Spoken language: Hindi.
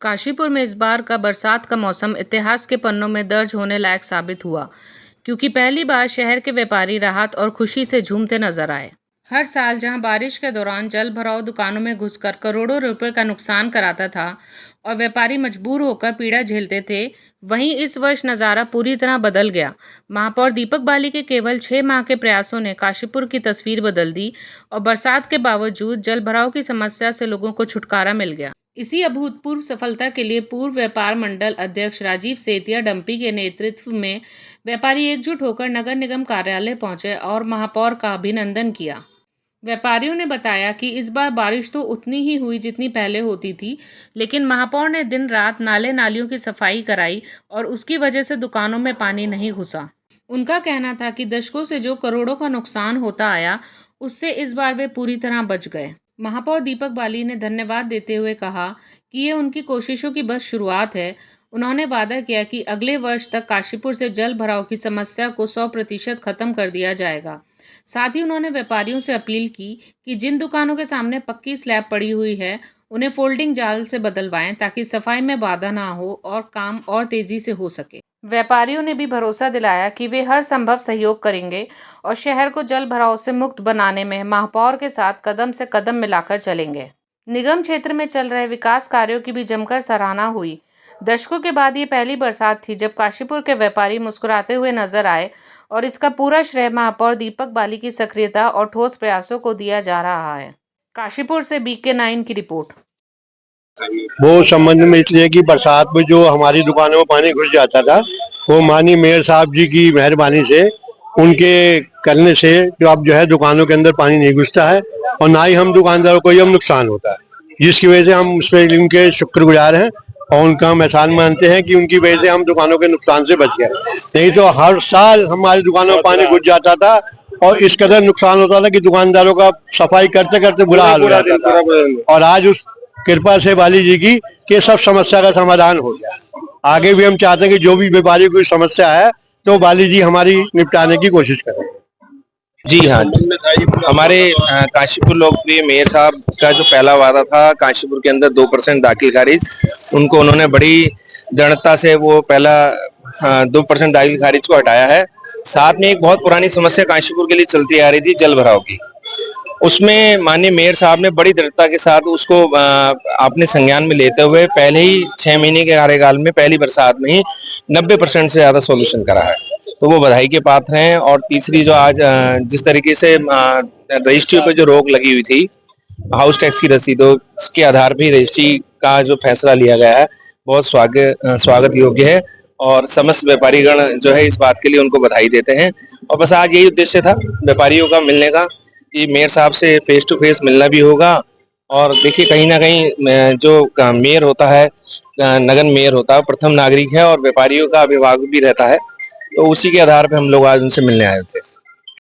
काशीपुर में इस बार का बरसात का मौसम इतिहास के पन्नों में दर्ज होने लायक साबित हुआ, क्योंकि पहली बार शहर के व्यापारी राहत और खुशी से झूमते नजर आए। हर साल जहां बारिश के दौरान जल भराव दुकानों में घुसकर करोड़ों रुपए का नुकसान कराता था और व्यापारी मजबूर होकर पीड़ा झेलते थे, वहीं इस वर्ष नज़ारा पूरी तरह बदल गया। महापौर दीपक बाली के केवल 6 माह के प्रयासों ने काशीपुर की तस्वीर बदल दी और बरसात के बावजूद जल भराव की समस्या से लोगों को छुटकारा मिल गया। इसी अभूतपूर्व सफलता के लिए पूर्व व्यापार मंडल अध्यक्ष राजीव सेतिया डंपी के नेतृत्व में व्यापारी एकजुट होकर नगर निगम कार्यालय पहुंचे और महापौर का अभिनंदन किया। व्यापारियों ने बताया कि इस बार बारिश तो उतनी ही हुई जितनी पहले होती थी, लेकिन महापौर ने दिन रात नाले नालियों की सफाई कराई और उसकी वजह से दुकानों में पानी नहीं घुसा। उनका कहना था कि दशकों से जो करोड़ों का नुकसान होता आया, उससे इस बार वे पूरी तरह बच गए। महापौर दीपक बाली ने धन्यवाद देते हुए कहा कि ये उनकी कोशिशों की बस शुरुआत है। उन्होंने वादा किया कि अगले वर्ष तक काशीपुर से जल भराव की समस्या को 100% खत्म कर दिया जाएगा। साथ ही उन्होंने व्यापारियों से अपील की कि जिन दुकानों के सामने पक्की स्लैब पड़ी हुई है, उन्हें फोल्डिंग जाल से बदलवाएं ताकि सफाई में बाधा ना हो और काम और तेजी से हो सके। व्यापारियों ने भी भरोसा दिलाया कि वे हर संभव सहयोग करेंगे और शहर को जल भराव से मुक्त बनाने में महापौर के साथ कदम से कदम मिलाकर चलेंगे। निगम क्षेत्र में चल रहे विकास कार्यों की भी जमकर सराहना हुई। दशकों के बाद ये पहली बरसात थी जब काशीपुर के व्यापारी मुस्कुराते हुए नजर आए और इसका पूरा श्रेय महापौर दीपक बाली की सक्रियता और ठोस प्रयासों को दिया जा रहा है। काशीपुर से BK9 की रिपोर्ट। वो संबंध में इसलिए कि बरसात में जो हमारी दुकानों में पानी घुस जाता था, वो माननीय मेयर साहब जी की मेहरबानी से, उनके करने से जो अब जो है दुकानों के अंदर पानी नहीं घुसता है और ना ही हम दुकानदारों को ये नुकसान होता है, जिसकी वजह से हम उस पर उनके शुक्रगुजार हैं और उनका हम एहसान मानते हैं कि उनकी वजह से हम दुकानों के नुकसान से बच गए। नहीं तो हर साल हमारी दुकानों में पानी घुस जाता था और इस कदर नुकसान होता था कि दुकानदारों का सफाई करते करते बुरा हाल हो जाता था। और आज उस कृपा से बाली जी की कि सब समस्या का समाधान हो गया। आगे भी हम चाहते हैं कि जो भी व्यापारी कोई समस्या है तो बाली जी हमारी निपटाने की कोशिश करें। जी हाँ, हमारे काशीपुर लोकप्रिय मेयर साहब का जो पहला वादा था काशीपुर के अंदर 2% दाखिल खारिज, उनको उन्होंने बड़ी दृढ़ता से वो पहला 2% दाखिल खारिज को हटाया है। साथ में एक बहुत पुरानी समस्या काशीपुर के लिए चलती आ रही थी जल भराव की, उसमें माननीय मेयर साहब ने बड़ी दृढ़ता के साथ उसको अपने संज्ञान में लेते हुए पहले ही 6 महीने के कार्यकाल में पहली बरसात में ही 90% से ज्यादा सोल्यूशन करा है, तो वो बधाई के पात्र हैं। और तीसरी जो आज जिस तरीके से रजिस्ट्रियों पे जो रोक लगी हुई थी हाउस टैक्स की रसीदों के आधार पर रजिस्ट्री का जो फैसला लिया गया है, बहुत स्वागत योग्य है और समस्त व्यापारीगण जो है इस बात के लिए उनको बधाई देते हैं। और बस आज यही उद्देश्य था व्यापारियों का मिलने का कि मेयर साहब से फेस टू फेस मिलना भी होगा। और देखिए कहीं ना कहीं जो मेयर होता है, नगर मेयर होता है, प्रथम नागरिक है और व्यापारियों का अभिभावक भी रहता है, तो उसी के आधार पर हम लोग आज उनसे मिलने आए थे।